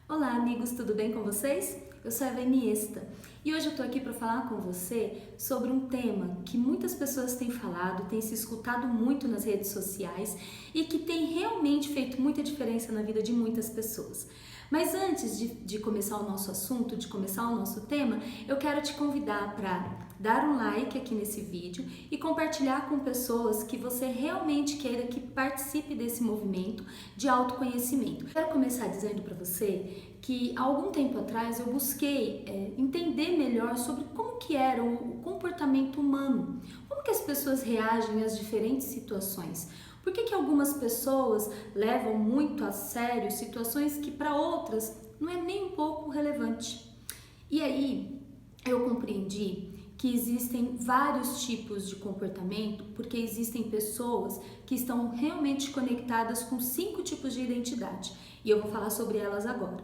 Olá, amigos, tudo bem com vocês? Eu sou a Eniesta e hoje eu tô aqui para falar com você sobre um tema que muitas pessoas têm falado, têm se escutado muito nas redes sociais e que tem realmente feito muita diferença na vida de muitas pessoas. Mas antes de começar o nosso assunto, de começar o nosso tema, eu quero te convidar para dar um like aqui nesse vídeo e compartilhar com pessoas que você realmente queira que participe desse movimento de autoconhecimento. Quero começar dizendo para você que há algum tempo atrás eu busquei entender melhor sobre como que era o comportamento humano, como que as pessoas reagem às diferentes situações. Por que algumas pessoas levam muito a sério situações que para outras não é nem um pouco relevante? E aí eu compreendi que existem vários tipos de comportamento, porque existem pessoas que estão realmente conectadas com 5 tipos de identidade, e eu vou falar sobre elas agora.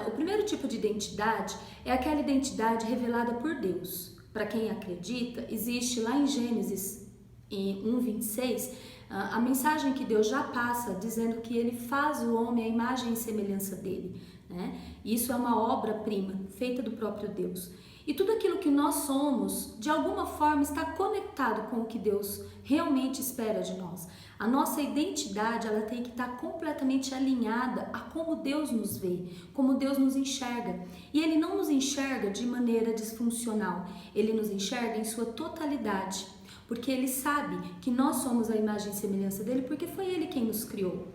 O primeiro tipo de identidade é aquela identidade revelada por Deus. Para quem acredita, existe lá em Gênesis 1:26, a mensagem que Deus já passa dizendo que Ele faz o homem à imagem e semelhança dele, né? Isso é uma obra-prima feita do próprio Deus. E tudo aquilo que nós somos, de alguma forma, está conectado com o que Deus realmente espera de nós. A nossa identidade, ela tem que estar completamente alinhada a como Deus nos vê, como Deus nos enxerga. E Ele não nos enxerga de maneira disfuncional, Ele nos enxerga em sua totalidade, porque Ele sabe que nós somos a imagem e semelhança dele, porque foi Ele quem nos criou.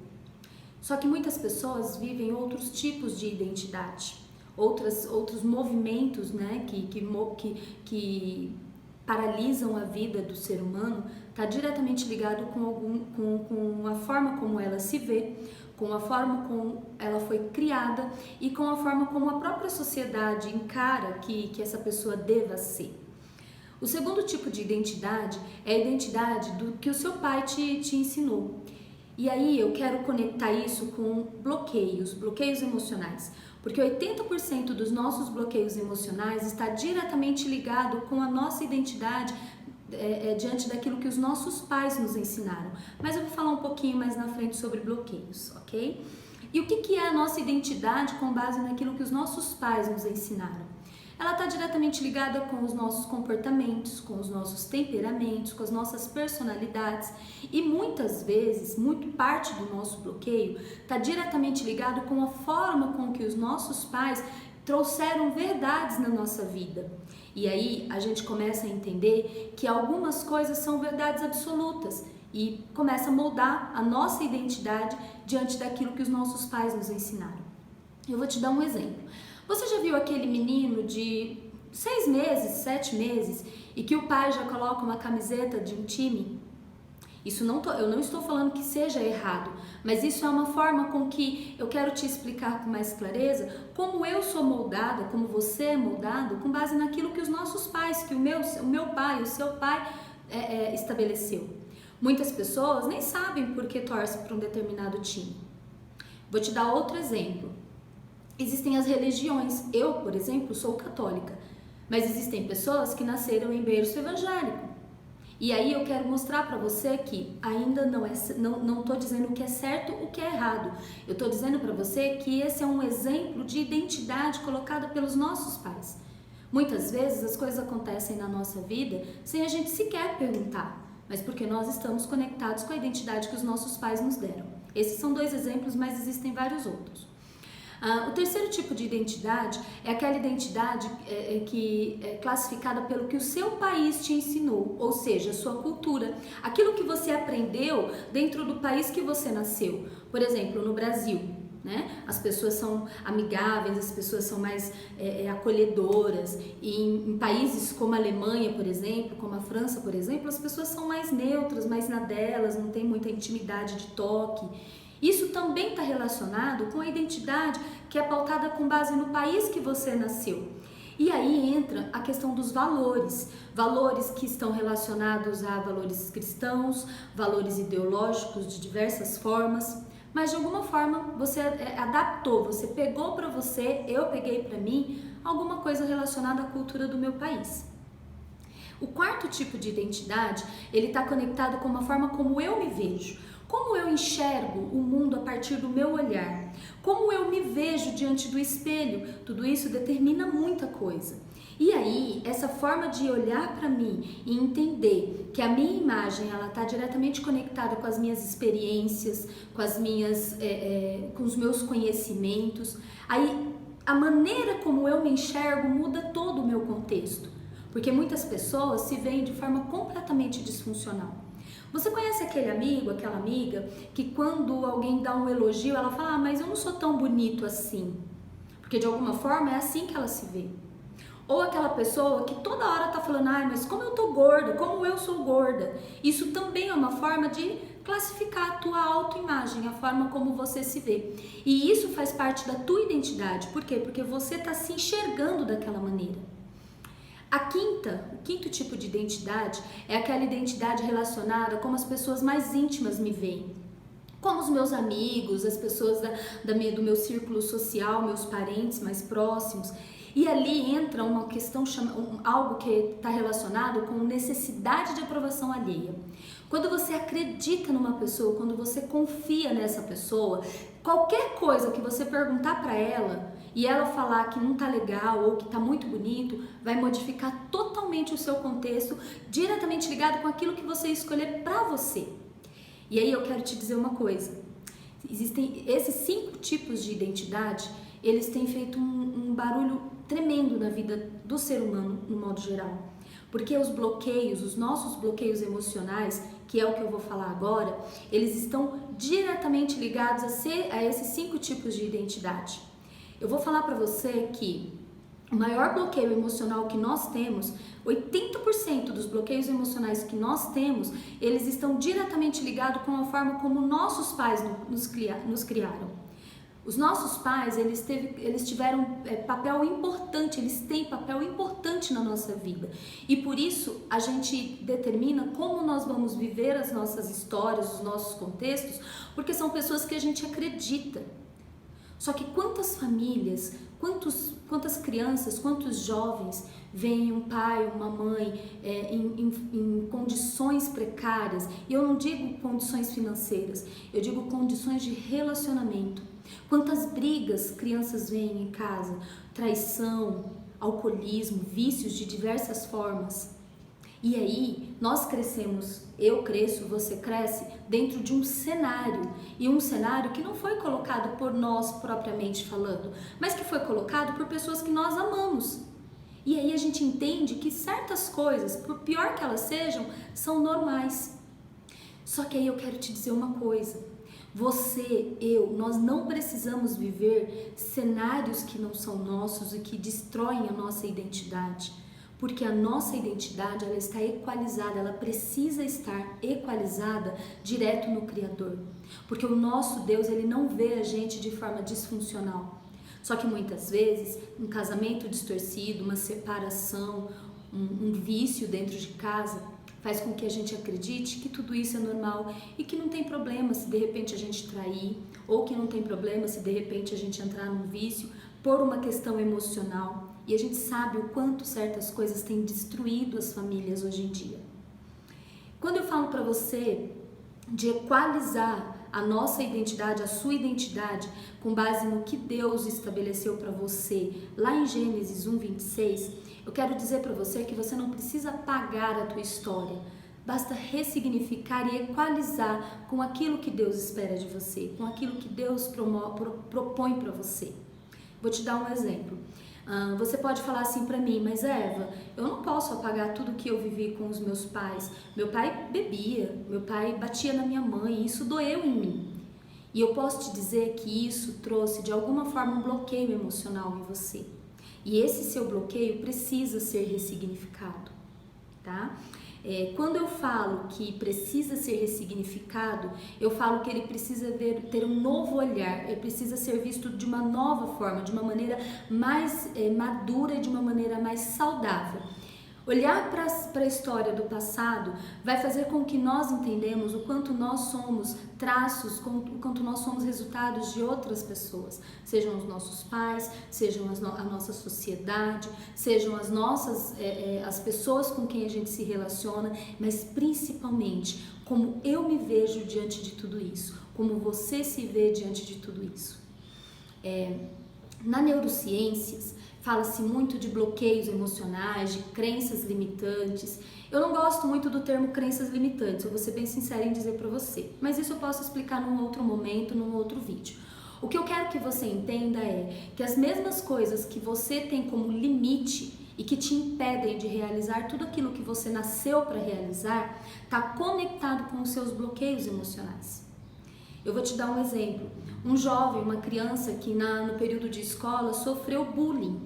Só que muitas pessoas vivem outros tipos de identidade, outros movimentos, né, que paralisam a vida do ser humano, está diretamente ligado com a forma como ela se vê, com a forma como ela foi criada e com a forma como a própria sociedade encara que essa pessoa deva ser. O segundo tipo de identidade é a identidade do que o seu pai te ensinou. E aí eu quero conectar isso com bloqueios emocionais, porque 80% dos nossos bloqueios emocionais está diretamente ligado com a nossa identidade diante daquilo que os nossos pais nos ensinaram. Mas eu vou falar um pouquinho mais na frente sobre bloqueios, ok? E o que é a nossa identidade com base naquilo que os nossos pais nos ensinaram? Ela está diretamente ligada com os nossos comportamentos, com os nossos temperamentos, com as nossas personalidades e muitas vezes, muito parte do nosso bloqueio está diretamente ligado com a forma com que os nossos pais trouxeram verdades na nossa vida. E aí a gente começa a entender que algumas coisas são verdades absolutas e começa a moldar a nossa identidade diante daquilo que os nossos pais nos ensinaram. Eu vou te dar um exemplo. Você já viu aquele menino de 6 meses, 7 meses e que o pai já coloca uma camiseta de um time? Eu não estou falando que seja errado, mas isso é uma forma com que eu quero te explicar com mais clareza como eu sou moldada, como você é moldado, com base naquilo que os nossos pais, que o meu pai, o seu pai estabeleceu. Muitas pessoas nem sabem por que torcem para um determinado time. Vou te dar outro exemplo. Existem as religiões. Eu, por exemplo, sou católica, mas existem pessoas que nasceram em berço evangélico. E aí eu quero mostrar para você que ainda não estou dizendo o que é certo, o que é errado. Eu estou dizendo para você que esse é um exemplo de identidade colocada pelos nossos pais. Muitas vezes as coisas acontecem na nossa vida sem a gente sequer perguntar, mas porque nós estamos conectados com a identidade que os nossos pais nos deram. Esses são 2 exemplos, mas existem vários outros. O terceiro tipo de identidade é aquela identidade que é classificada pelo que o seu país te ensinou, ou seja, a sua cultura, aquilo que você aprendeu dentro do país que você nasceu. Por exemplo, no Brasil, né? As pessoas são amigáveis, as pessoas são mais acolhedoras, e em países como a Alemanha, por exemplo, como a França, por exemplo, as pessoas são mais neutras, mais na delas, não tem muita intimidade de toque. Isso também está relacionado com a identidade que é pautada com base no país que você nasceu. E aí entra a questão dos valores que estão relacionados a valores cristãos, valores ideológicos de diversas formas, mas de alguma forma você adaptou, você pegou para você, eu peguei para mim, alguma coisa relacionada à cultura do meu país. O quarto tipo de identidade, ele está conectado com uma forma como eu me vejo. Como eu enxergo o mundo a partir do meu olhar? Como eu me vejo diante do espelho. Tudo isso determina muita coisa. E aí, essa forma de olhar para mim e entender que a minha imagem ela está diretamente conectada com as minhas experiências, com as minhas, com os meus conhecimentos, aí a maneira como eu me enxergo muda todo o meu contexto, porque muitas pessoas se veem de forma completamente disfuncional. Você conhece aquele amigo, aquela amiga, que quando alguém dá um elogio, ela fala, mas eu não sou tão bonito assim, porque de alguma forma é assim que ela se vê. Ou aquela pessoa que toda hora tá falando, ai, mas como eu tô gorda, como eu sou gorda. Isso também é uma forma de classificar a tua autoimagem, a forma como você se vê. E isso faz parte da tua identidade. Por quê? Porque você tá se enxergando daquela maneira. O quinto tipo de identidade é aquela identidade relacionada com as pessoas mais íntimas me veem. Como os meus amigos, as pessoas do meu círculo social, meus parentes mais próximos. E ali entra uma questão, algo que está relacionado com necessidade de aprovação alheia. Quando você acredita numa pessoa, quando você confia nessa pessoa, qualquer coisa que você perguntar para ela e ela falar que não tá legal ou que tá muito bonito, vai modificar totalmente o seu contexto, diretamente ligado com aquilo que você escolher para você. E aí eu quero te dizer uma coisa, existem esses 5 tipos de identidade, eles têm feito um barulho tremendo na vida do ser humano, no modo geral. Porque os bloqueios, os nossos bloqueios emocionais, que é o que eu vou falar agora, eles estão diretamente ligados a esses 5 tipos de identidade. Eu vou falar para você que o maior bloqueio emocional que nós temos, 80% dos bloqueios emocionais que nós temos, eles estão diretamente ligados com a forma como nossos pais nos criaram. Os nossos pais, eles tiveram papel importante, eles têm papel importante na nossa vida. E por isso, a gente determina como nós vamos viver as nossas histórias, os nossos contextos, porque são pessoas que a gente acredita. Só que quantas famílias, quantas crianças, quantos jovens veem um pai, uma mãe em condições precárias, e eu não digo condições financeiras, eu digo condições de relacionamento. Quantas brigas crianças veem em casa, traição, alcoolismo, vícios de diversas formas. E aí, nós crescemos, eu cresço, você cresce, dentro de um cenário, e um cenário que não foi colocado por nós propriamente falando, mas que foi colocado por pessoas que nós amamos. E aí a gente entende que certas coisas, por pior que elas sejam, são normais. Só que aí eu quero te dizer uma coisa, você, nós não precisamos viver cenários que não são nossos e que destroem a nossa identidade. Porque a nossa identidade, ela está equalizada, ela precisa estar equalizada direto no Criador. Porque o nosso Deus, ele não vê a gente de forma disfuncional. Só que muitas vezes, um casamento distorcido, uma separação, um vício dentro de casa, faz com que a gente acredite que tudo isso é normal e que não tem problema se de repente a gente trair, ou que não tem problema se de repente a gente entrar num vício por uma questão emocional. E a gente sabe o quanto certas coisas têm destruído as famílias hoje em dia. Quando eu falo para você de equalizar a nossa identidade, a sua identidade, com base no que Deus estabeleceu para você, lá em Gênesis 1:26, eu quero dizer para você que você não precisa apagar a tua história, basta ressignificar e equalizar com aquilo que Deus espera de você, com aquilo que Deus propõe para você. Vou te dar um exemplo. Você pode falar assim para mim, mas Eva, eu não posso apagar tudo que eu vivi com os meus pais. Meu pai bebia, meu pai batia na minha mãe, e isso doeu em mim. E eu posso te dizer que isso trouxe de alguma forma um bloqueio emocional em você. E esse seu bloqueio precisa ser ressignificado, tá? Quando eu falo que precisa ser ressignificado, eu falo que ele precisa ter um novo olhar, ele precisa ser visto de uma nova forma, de uma maneira mais madura e de uma maneira mais saudável. Olhar para a história do passado vai fazer com que nós entendamos o quanto nós somos traços, o quanto nós somos resultados de outras pessoas, sejam os nossos pais, sejam a nossa sociedade, sejam as pessoas com quem a gente se relaciona, mas principalmente como eu me vejo diante de tudo isso, como você se vê diante de tudo isso. Na neurociências, fala-se muito de bloqueios emocionais, de crenças limitantes. Eu não gosto muito do termo crenças limitantes, eu vou ser bem sincera em dizer para você, mas isso eu posso explicar num outro momento, num outro vídeo. O que eu quero que você entenda é que as mesmas coisas que você tem como limite e que te impedem de realizar tudo aquilo que você nasceu para realizar, está conectado com os seus bloqueios emocionais. Eu vou te dar um exemplo. Um jovem, uma criança que no período de escola sofreu bullying.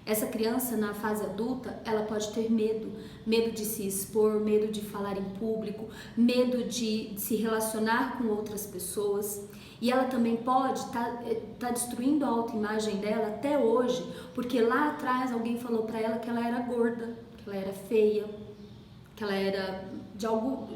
Essa criança, na fase adulta, ela pode ter medo. Medo de se expor, medo de falar em público, medo de se relacionar com outras pessoas. E ela também pode tá destruindo a autoimagem dela até hoje, porque lá atrás alguém falou para ela que ela era gorda, que ela era feia, que ela era de alguma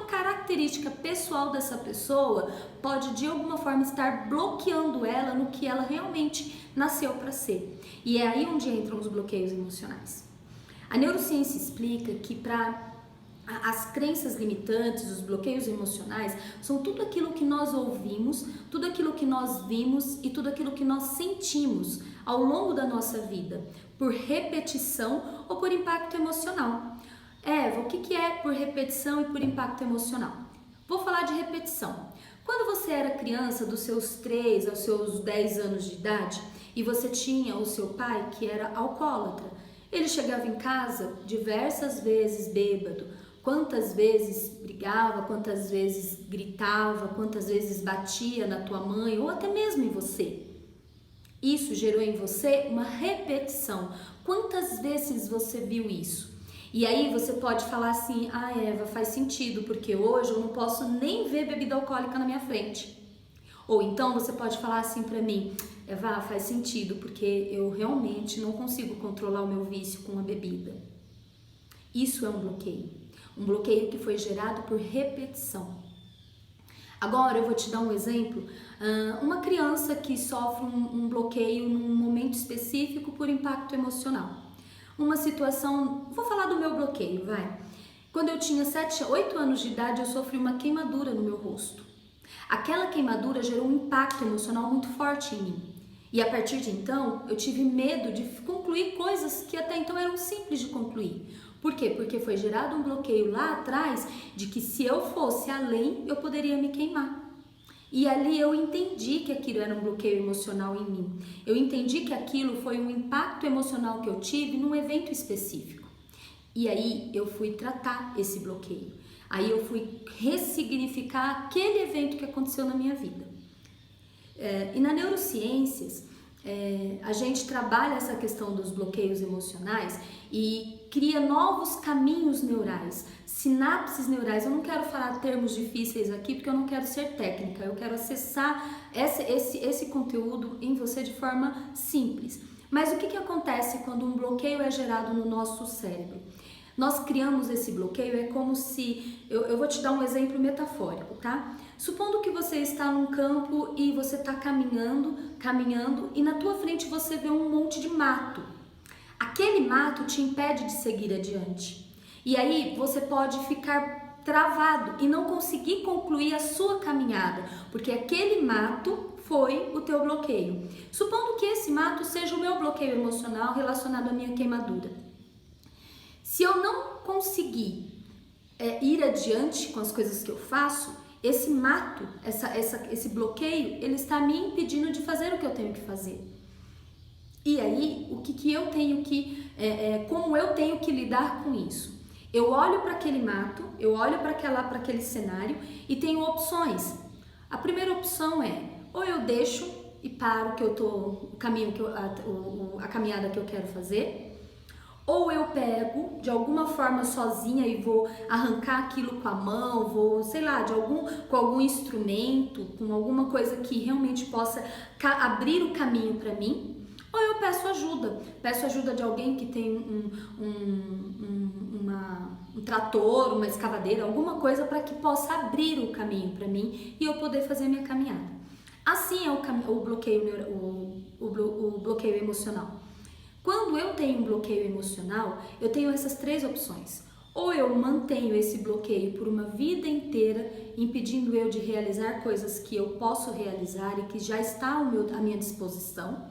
característica pessoal dessa pessoa pode de alguma forma estar bloqueando ela no que ela realmente nasceu para ser. E é aí onde entram os bloqueios emocionais. A neurociência explica que para as crenças limitantes, os bloqueios emocionais, são tudo aquilo que nós ouvimos, tudo aquilo que nós vimos e tudo aquilo que nós sentimos ao longo da nossa vida, por repetição ou por impacto emocional. Eva, o que é por repetição e por impacto emocional? Vou falar de repetição. Quando você era criança, dos seus 3 aos seus 10 anos de idade, e você tinha o seu pai que era alcoólatra, ele chegava em casa diversas vezes bêbado, quantas vezes brigava, quantas vezes gritava, quantas vezes batia na tua mãe ou até mesmo em você. Isso gerou em você uma repetição. Quantas vezes você viu isso? E aí você pode falar assim, Eva, faz sentido, porque hoje eu não posso nem ver bebida alcoólica na minha frente. Ou então você pode falar assim pra mim, Eva, faz sentido, porque eu realmente não consigo controlar o meu vício com a bebida. Isso é um bloqueio que foi gerado por repetição. Agora eu vou te dar um exemplo, uma criança que sofre um bloqueio num momento específico por impacto emocional. Uma situação, vou falar do meu bloqueio, vai. Quando eu tinha 8 anos de idade, eu sofri uma queimadura no meu rosto. Aquela queimadura gerou um impacto emocional muito forte em mim. E a partir de então, eu tive medo de concluir coisas que até então eram simples de concluir. Por quê? Porque foi gerado um bloqueio lá atrás de que se eu fosse além, eu poderia me queimar. E ali eu entendi que aquilo era um bloqueio emocional em mim. Eu entendi que aquilo foi um impacto emocional que eu tive num evento específico. E aí eu fui tratar esse bloqueio. Aí eu fui ressignificar aquele evento que aconteceu na minha vida. E na neurociências, a gente trabalha essa questão dos bloqueios emocionais e cria novos caminhos neurais, sinapses neurais. Eu não quero falar termos difíceis aqui porque eu não quero ser técnica, eu quero acessar esse conteúdo em você de forma simples. Mas o que acontece quando um bloqueio é gerado no nosso cérebro? Nós criamos esse bloqueio, é como se... Eu vou te dar um exemplo metafórico, tá? Supondo que você está num campo e você está caminhando e na tua frente você vê um monte de mato. Aquele mato te impede de seguir adiante. E aí você pode ficar travado e não conseguir concluir a sua caminhada, porque aquele mato foi o teu bloqueio. Supondo que esse mato seja o meu bloqueio emocional relacionado à minha queimadura. Se eu não conseguir ir adiante com as coisas que eu faço, esse mato, esse bloqueio, ele está me impedindo de fazer o que eu tenho que fazer. E aí, o que eu tenho que, como eu tenho que lidar com isso? Eu olho para aquele mato, eu olho para aquele cenário e tenho opções. A primeira opção é, ou eu deixo e paro a caminhada que eu quero fazer, ou eu pego de alguma forma sozinha e vou arrancar aquilo com a mão, vou, sei lá, com algum instrumento, com alguma coisa que realmente possa abrir o caminho para mim, ou eu peço ajuda de alguém que tem um trator, uma escavadeira, alguma coisa para que possa abrir o caminho para mim e eu poder fazer minha caminhada. Assim é o bloqueio emocional. Quando eu tenho um bloqueio emocional, eu tenho essas 3 opções. Ou eu mantenho esse bloqueio por uma vida inteira impedindo eu de realizar coisas que eu posso realizar e que já está à minha disposição,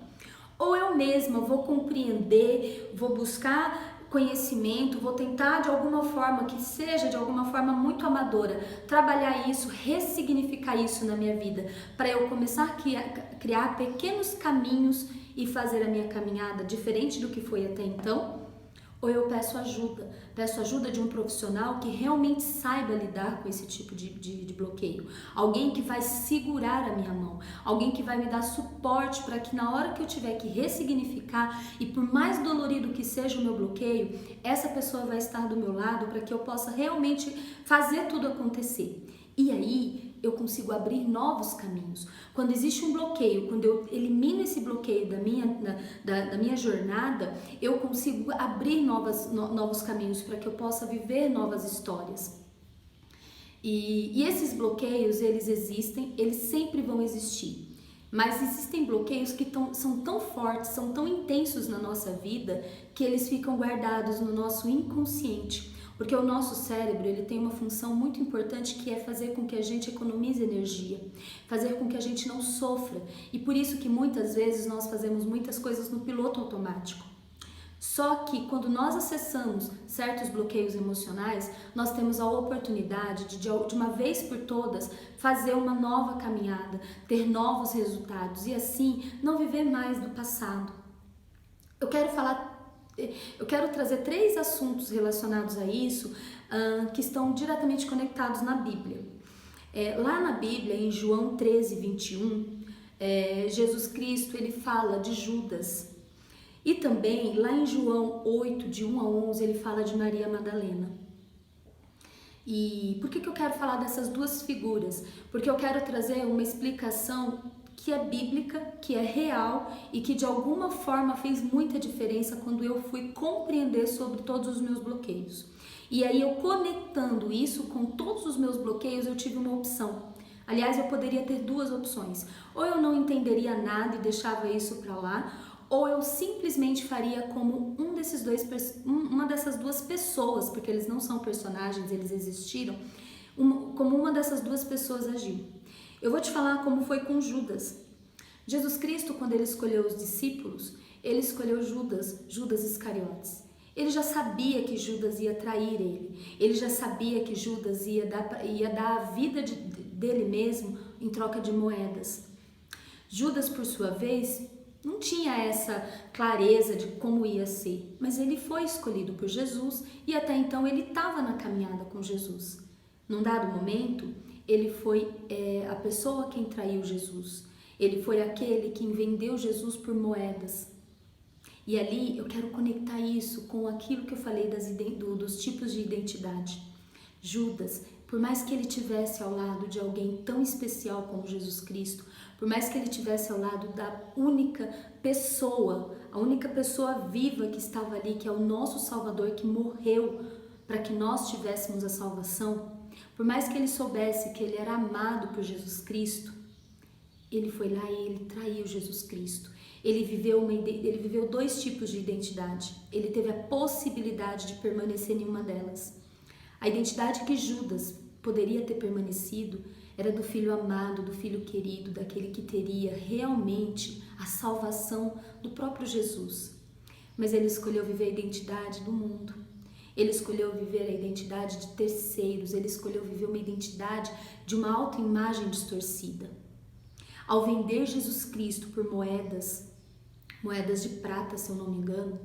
ou eu mesma vou compreender, vou buscar conhecimento, vou tentar de alguma forma, que seja de alguma forma muito amadora, trabalhar isso, ressignificar isso na minha vida, para eu começar a criar pequenos caminhos e fazer a minha caminhada diferente do que foi até então. Ou eu peço ajuda de um profissional que realmente saiba lidar com esse tipo de bloqueio. Alguém que vai segurar a minha mão, alguém que vai me dar suporte para que na hora que eu tiver que ressignificar, e por mais dolorido que seja o meu bloqueio, essa pessoa vai estar do meu lado para que eu possa realmente fazer tudo acontecer. E aí eu consigo abrir novos caminhos. Quando existe um bloqueio, quando eu elimino esse bloqueio da minha jornada, eu consigo abrir novos caminhos para que eu possa viver novas histórias. E esses bloqueios, eles existem, eles sempre vão existir. Mas existem bloqueios que são tão fortes, são tão intensos na nossa vida, que eles ficam guardados no nosso inconsciente. Porque o nosso cérebro, ele tem uma função muito importante, que é fazer com que a gente economize energia, fazer com que a gente não sofra. E por isso que muitas vezes nós fazemos muitas coisas no piloto automático. Só que quando nós acessamos certos bloqueios emocionais, nós temos a oportunidade de uma vez por todas, fazer uma nova caminhada, ter novos resultados e assim não viver mais do passado. Eu quero trazer 3 assuntos relacionados a isso, que estão diretamente conectados na Bíblia. Lá na Bíblia, em João 13, 21, Jesus Cristo ele fala de Judas. E também lá em João 8, de 1 a 11, ele fala de Maria Madalena. E por que eu quero falar dessas 2 figuras? Porque eu quero trazer uma explicação que é bíblica, que é real e que de alguma forma fez muita diferença quando eu fui compreender sobre todos os meus bloqueios. E aí eu conectando isso com todos os meus bloqueios, eu tive uma opção. Aliás, eu poderia ter 2 opções. Ou eu não entenderia nada e deixava isso para lá, ou eu simplesmente faria como uma dessas 2 pessoas, porque eles não são personagens, eles existiram, como uma dessas 2 pessoas agiu. Eu vou te falar como foi com Judas. Jesus Cristo, quando ele escolheu os discípulos, ele escolheu Judas Iscariotes. Ele já sabia que Judas ia trair ele. Ele já sabia que Judas ia dar a vida dele mesmo em troca de moedas. Judas, por sua vez, não tinha essa clareza de como ia ser, mas ele foi escolhido por Jesus e até então ele estava na caminhada com Jesus. Num dado momento, ele foi a pessoa quem traiu Jesus. Ele foi aquele quem vendeu Jesus por moedas. E ali eu quero conectar isso com aquilo que eu falei dos tipos de identidade. Judas, por mais que ele tivesse ao lado de alguém tão especial como Jesus Cristo, por mais que ele tivesse ao lado da única pessoa, a única pessoa viva que estava ali, que é o nosso Salvador, que morreu para que nós tivéssemos a salvação, por mais que ele soubesse que ele era amado por Jesus Cristo, ele foi lá e ele traiu Jesus Cristo. Ele viveu 2 tipos de identidade. Ele teve a possibilidade de permanecer em uma delas. A identidade que Judas poderia ter permanecido era do filho amado, do filho querido, daquele que teria realmente a salvação do próprio Jesus. Mas ele escolheu viver a identidade do mundo. Ele escolheu viver a identidade de terceiros. Ele escolheu viver uma identidade de uma autoimagem distorcida. Ao vender Jesus Cristo por moedas de prata, se eu não me engano,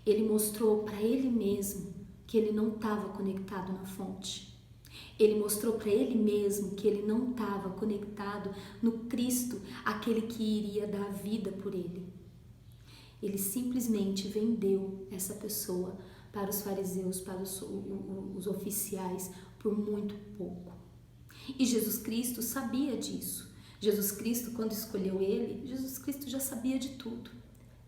ele mostrou para ele mesmo que ele não estava conectado na fonte. Ele mostrou para ele mesmo que ele não estava conectado no Cristo, aquele que iria dar vida por ele. Ele simplesmente vendeu essa pessoa para os fariseus, para os oficiais, por muito pouco. E Jesus Cristo sabia disso. Jesus Cristo, quando escolheu ele, Jesus Cristo já sabia de tudo.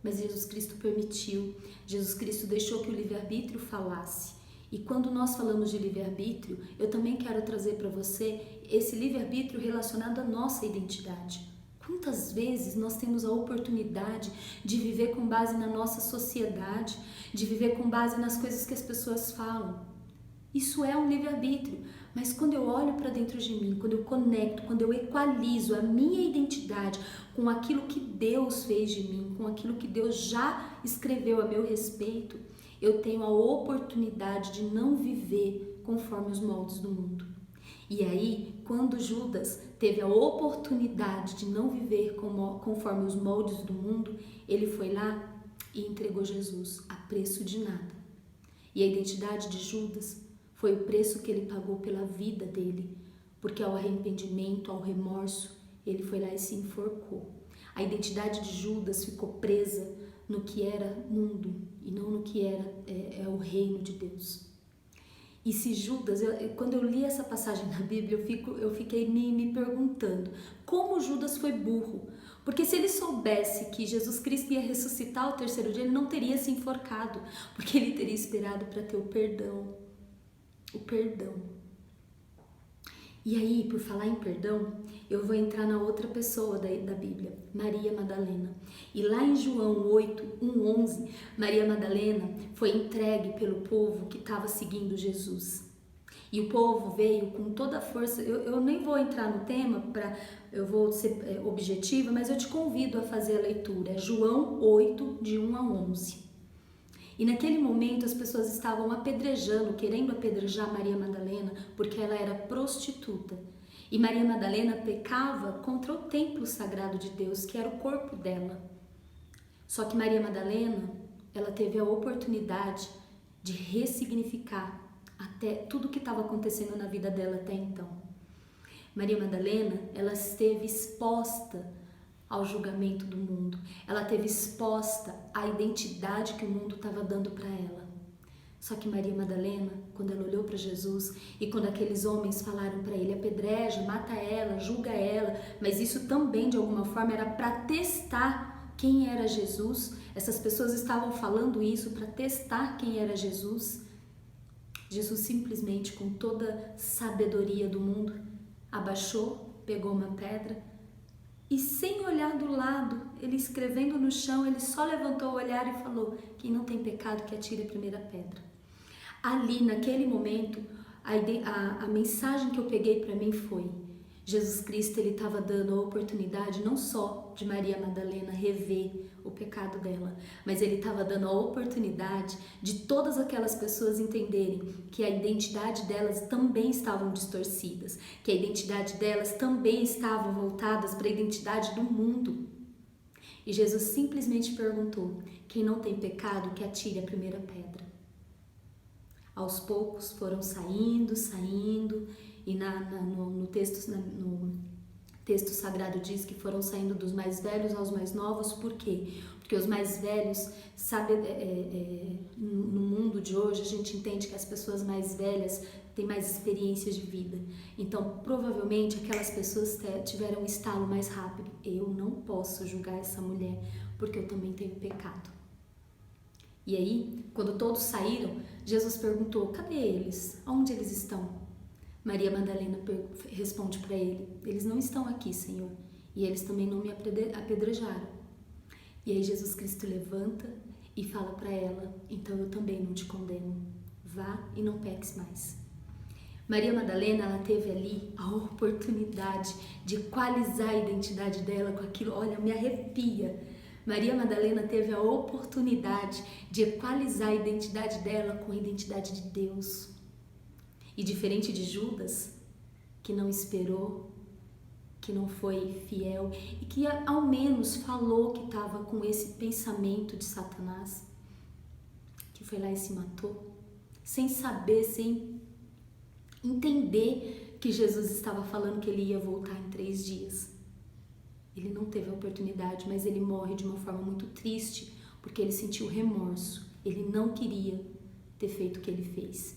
Mas Jesus Cristo permitiu, Jesus Cristo deixou que o livre-arbítrio falasse. E quando nós falamos de livre-arbítrio, eu também quero trazer para você esse livre-arbítrio relacionado à nossa identidade. Quantas vezes nós temos a oportunidade de viver com base na nossa sociedade, de viver com base nas coisas que as pessoas falam? Isso é um livre-arbítrio, Mas quando eu olho para dentro de mim, quando eu conecto, quando eu equalizo a minha identidade com aquilo que Deus fez de mim, com aquilo que Deus já escreveu a meu respeito, eu tenho a oportunidade de não viver conforme os moldes do mundo. E aí, quando Judas teve a oportunidade de não viver conforme os moldes do mundo, ele foi lá e entregou Jesus a preço de nada. E a identidade de Judas foi o preço que ele pagou pela vida dele, porque ao arrependimento, ao remorso, ele foi lá e se enforcou. A identidade de Judas ficou presa no que era mundo e não no que era o reino de Deus. E se Judas, quando eu li essa passagem na Bíblia, eu fiquei me perguntando como Judas foi burro. Porque se ele soubesse que Jesus Cristo ia ressuscitar ao terceiro dia, ele não teria se enforcado, porque ele teria esperado para ter o perdão. O perdão. E aí, por falar em perdão, eu vou entrar na outra pessoa da Bíblia, Maria Madalena. E lá em João 8, 11, Maria Madalena foi entregue pelo povo que estava seguindo Jesus. E o povo veio com toda a força. Eu nem vou entrar no tema, eu vou ser objetiva, mas eu te convido a fazer a leitura. É João 8, de 1 a 11. E naquele momento as pessoas estavam apedrejando, querendo apedrejar Maria Madalena, porque ela era prostituta. E Maria Madalena pecava contra o templo sagrado de Deus, que era o corpo dela. Só que Maria Madalena, ela teve a oportunidade de ressignificar até tudo que estava acontecendo na vida dela até então. Maria Madalena, ela esteve exposta ao julgamento do mundo. Ela esteve exposta à identidade que o mundo estava dando para ela. Só que Maria Madalena, quando ela olhou para Jesus e quando aqueles homens falaram para ele, apedreja, mata ela, julga ela, mas isso também de alguma forma era para testar quem era Jesus. Essas pessoas estavam falando isso para testar quem era Jesus. Jesus simplesmente, com toda a sabedoria do mundo, abaixou, pegou uma pedra e, sem olhar do lado, ele escrevendo no chão, ele só levantou o olhar e falou: quem não tem pecado que atire a primeira pedra. Ali, naquele momento, a mensagem que eu peguei para mim foi: Jesus Cristo, ele estava dando a oportunidade não só de Maria Madalena rever o pecado dela, mas ele estava dando a oportunidade de todas aquelas pessoas entenderem que a identidade delas também estavam distorcidas, que a identidade delas também estavam voltadas para a identidade do mundo. E Jesus simplesmente perguntou: quem não tem pecado que atire a primeira pedra. Aos poucos foram saindo, e no texto sagrado diz que foram saindo dos mais velhos aos mais novos. Por quê? Porque os mais velhos, no mundo de hoje, a gente entende que as pessoas mais velhas têm mais experiências de vida. Então, provavelmente, aquelas pessoas tiveram um estalo mais rápido. Eu não posso julgar essa mulher, porque eu também tenho pecado. E aí, quando todos saíram, Jesus perguntou: cadê eles? Onde eles estão? Maria Madalena responde para ele: eles não estão aqui, Senhor, e eles também não me apedrejaram. E aí Jesus Cristo levanta e fala para ela: então eu também não te condeno, vá e não peques mais. Maria Madalena, ela teve ali a oportunidade de equalizar a identidade dela com aquilo. Olha, me arrepia. Maria Madalena teve a oportunidade de equalizar a identidade dela com a identidade de Deus. E diferente de Judas, que não esperou, que não foi fiel e que ao menos falou que estava com esse pensamento de Satanás, que foi lá e se matou, sem saber, sem entender que Jesus estava falando que ele ia voltar em 3 dias. Ele não teve a oportunidade, mas ele morre de uma forma muito triste, porque ele sentiu remorso. Ele não queria ter feito o que ele fez.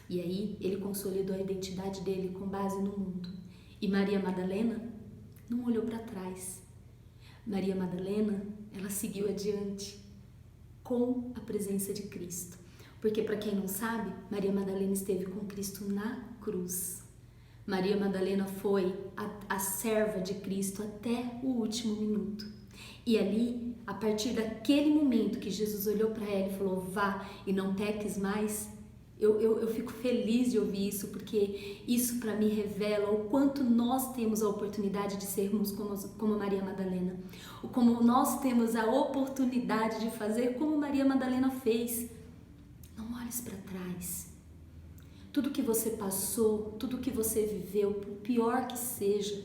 E aí, ele consolidou a identidade dele com base no mundo. E Maria Madalena não olhou para trás. Maria Madalena, ela seguiu adiante com a presença de Cristo. Porque, para quem não sabe, Maria Madalena esteve com Cristo na cruz. Maria Madalena foi a serva de Cristo até o último minuto. E ali, a partir daquele momento que Jesus olhou para ela e falou: vá e não peques mais, Eu fico feliz de ouvir isso, porque isso para mim revela o quanto nós temos a oportunidade de sermos como Maria Madalena, ou como nós temos a oportunidade de fazer como Maria Madalena fez. Não olhes para trás. Tudo que você passou, tudo que você viveu, por pior que seja,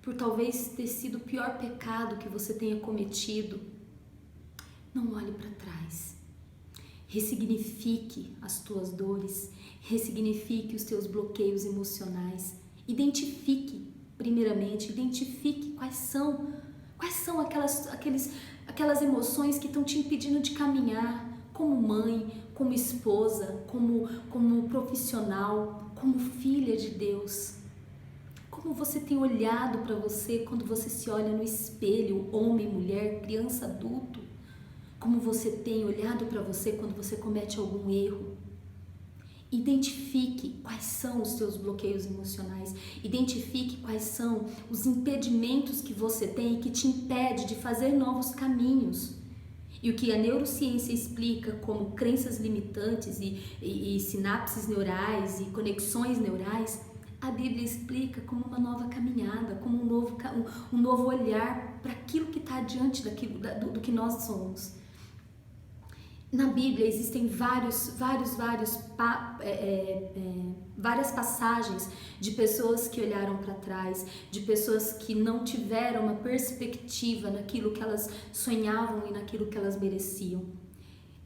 por talvez ter sido o pior pecado que você tenha cometido, não olhe para trás. Ressignifique as tuas dores, ressignifique os teus bloqueios emocionais. Identifique, primeiramente, quais são aquelas emoções que estão te impedindo de caminhar como mãe, como esposa, como profissional, como filha de Deus. Como você tem olhado para você quando você se olha no espelho, homem, mulher, criança, adulto? Como você tem olhado para você quando você comete algum erro? Identifique quais são os seus bloqueios emocionais. Identifique quais são os impedimentos que você tem e que te impede de fazer novos caminhos. E o que a neurociência explica como crenças limitantes e sinapses neurais e conexões neurais, a Bíblia explica como uma nova caminhada, como um novo olhar para aquilo que está diante do que nós somos. Na Bíblia existem várias passagens de pessoas que olharam para trás, de pessoas que não tiveram uma perspectiva naquilo que elas sonhavam e naquilo que elas mereciam.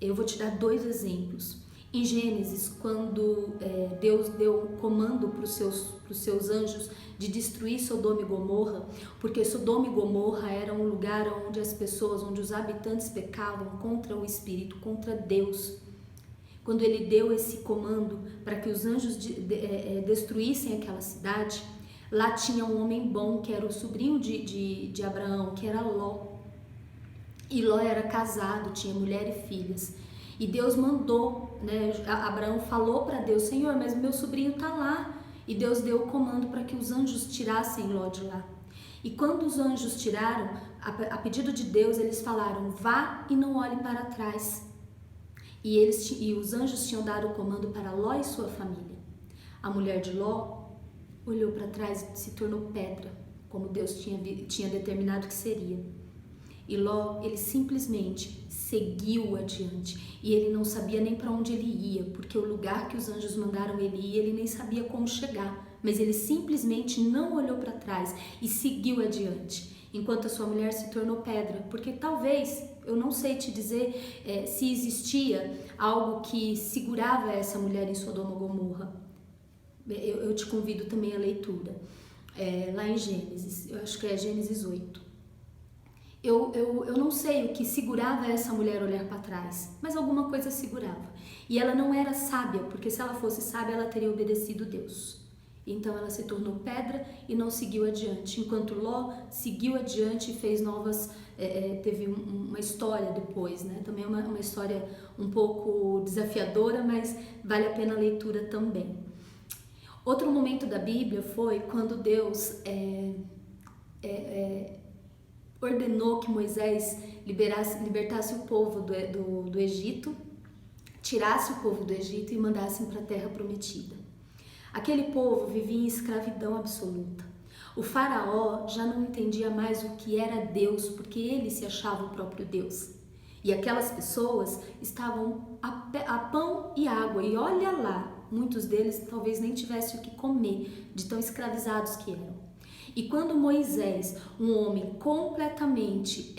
Eu vou te dar 2 exemplos. Em Gênesis, quando Deus deu um comando para os seus anjos de destruir Sodoma e Gomorra, porque Sodoma e Gomorra era um lugar onde onde os habitantes pecavam contra o Espírito, contra Deus. Quando ele deu esse comando para que os anjos destruíssem aquela cidade, lá tinha um homem bom, que era o sobrinho de Abraão, que era Ló. E Ló era casado, tinha mulher e filhas. E Deus mandou, Abraão falou para Deus: Senhor, mas meu sobrinho está lá. E Deus deu o comando para que os anjos tirassem Ló de lá. E quando os anjos tiraram, a pedido de Deus, eles falaram: vá e não olhe para trás. E os anjos tinham dado o comando para Ló e sua família. A mulher de Ló olhou para trás e se tornou pedra, como Deus tinha determinado que seria. E Ló, ele simplesmente seguiu adiante, e ele não sabia nem para onde ele ia, porque o lugar que os anjos mandaram ele ir, ele nem sabia como chegar, mas ele simplesmente não olhou para trás e seguiu adiante, enquanto a sua mulher se tornou pedra, porque talvez, eu não sei te dizer se existia algo que segurava essa mulher em Sodoma e Gomorra. Eu te convido também à leitura, lá em Gênesis, eu acho que é Gênesis 8. Eu não sei o que segurava essa mulher olhar para trás, mas alguma coisa segurava. E ela não era sábia, porque se ela fosse sábia, ela teria obedecido Deus. Então ela se tornou pedra e não seguiu adiante, enquanto Ló seguiu adiante e fez teve uma história depois, Também é uma história um pouco desafiadora, mas vale a pena a leitura também. Outro momento da Bíblia foi quando Deus ordenou que Moisés libertasse o povo do Egito, tirasse o povo do Egito e mandasse para a terra prometida. Aquele povo vivia em escravidão absoluta. O faraó já não entendia mais o que era Deus, porque ele se achava o próprio Deus. E aquelas pessoas estavam a pão e água, e olha lá, muitos deles talvez nem tivessem o que comer, de tão escravizados que eram. E quando Moisés, um homem completamente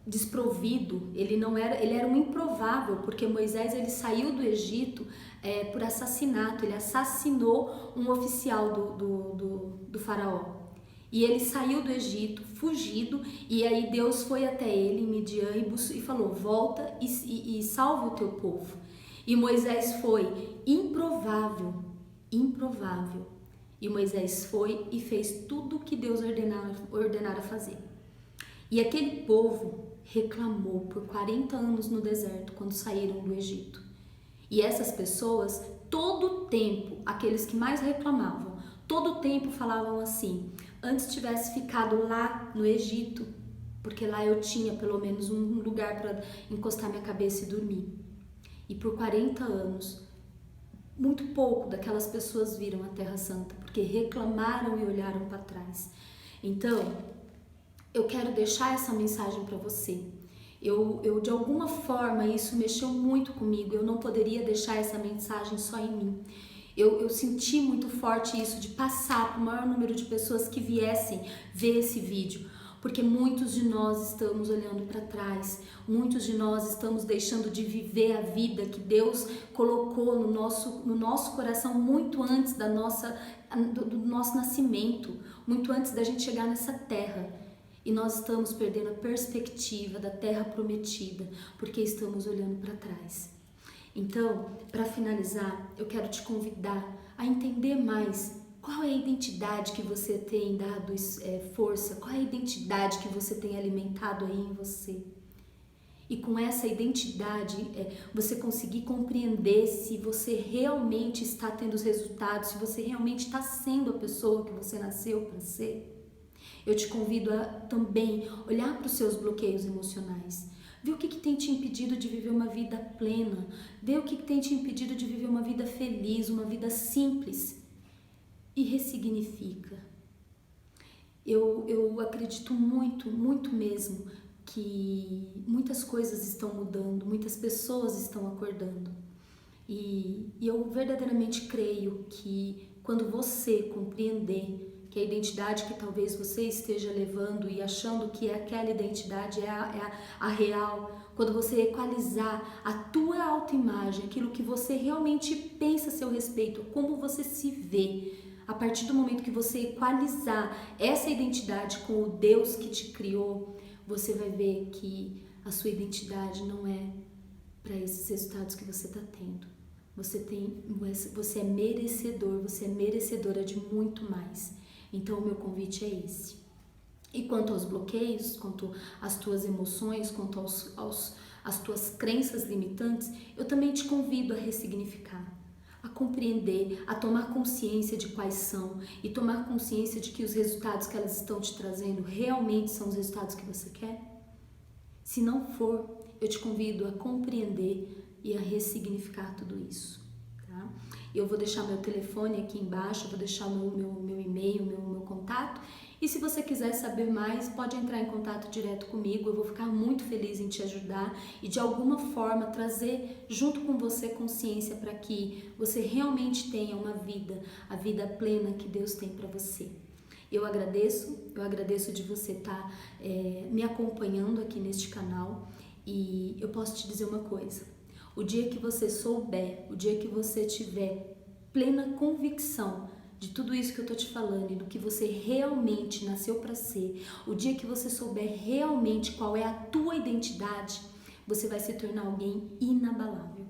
desprovido, ele era um improvável, porque Moisés ele saiu do Egito por assassinato, ele assassinou um oficial do faraó. E ele saiu do Egito, fugido, e aí Deus foi até ele em Midian e falou: volta e salve o teu povo. E Moisés foi improvável. E Moisés foi e fez tudo o que Deus ordenara fazer. E aquele povo reclamou por 40 anos no deserto, quando saíram do Egito. E essas pessoas, todo o tempo, aqueles que mais reclamavam, todo o tempo falavam assim: antes tivesse ficado lá no Egito, porque lá eu tinha pelo menos um lugar para encostar minha cabeça e dormir. E por 40 anos, muito pouco daquelas pessoas viram a Terra Santa, porque reclamaram e olharam para trás. Então, eu quero deixar essa mensagem para você. Eu de alguma forma, isso mexeu muito comigo, eu não poderia deixar essa mensagem só em mim. Eu senti muito forte isso, de passar para o maior número de pessoas que viessem ver esse vídeo, porque muitos de nós estamos olhando para trás, muitos de nós estamos deixando de viver a vida que Deus colocou no nosso coração muito antes do nosso nascimento, muito antes da gente chegar nessa terra. E nós estamos perdendo a perspectiva da terra prometida, porque estamos olhando para trás. Então, para finalizar, eu quero te convidar a entender mais qual é a identidade que você tem dado força, qual é a identidade que você tem alimentado aí em você. E com essa identidade, você conseguir compreender se você realmente está tendo os resultados, se você realmente está sendo a pessoa que você nasceu para ser. Eu te convido a também olhar para os seus bloqueios emocionais, ver o que tem te impedido de viver uma vida plena, ver o que tem te impedido de viver uma vida feliz, uma vida simples, e ressignifica. Eu acredito muito, muito mesmo, que muitas coisas estão mudando, muitas pessoas estão acordando. E eu verdadeiramente creio que quando você compreender que a identidade que talvez você esteja levando e achando que aquela identidade é a real, quando você equalizar a tua autoimagem, aquilo que você realmente pensa a seu respeito, como você se vê, a partir do momento que você equalizar essa identidade com o Deus que te criou, você vai ver que a sua identidade não é para esses resultados que você está tendo. Você é merecedor, você é merecedora de muito mais. Então o meu convite é esse. E quanto aos bloqueios, quanto às tuas emoções, quanto às tuas crenças limitantes, eu também te convido a ressignificar, a compreender, a tomar consciência de quais são e tomar consciência de que os resultados que elas estão te trazendo realmente são os resultados que você quer. Se não for, eu te convido a compreender e a ressignificar tudo isso, tá? Eu vou deixar meu telefone aqui embaixo, vou deixar meu e-mail, meu contato. E se você quiser saber mais, pode entrar em contato direto comigo. Eu vou ficar muito feliz em te ajudar e de alguma forma trazer junto com você consciência para que você realmente tenha uma vida, a vida plena que Deus tem para você. Eu agradeço de você estar me acompanhando aqui neste canal, e eu posso te dizer uma coisa: o dia que você souber, o dia que você tiver plena convicção de tudo isso que eu tô te falando e do que você realmente nasceu para ser, o dia que você souber realmente qual é a tua identidade, você vai se tornar alguém inabalável.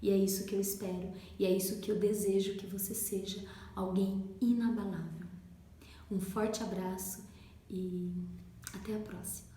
E é isso que eu espero, e é isso que eu desejo que você seja, alguém inabalável. Um forte abraço e até a próxima.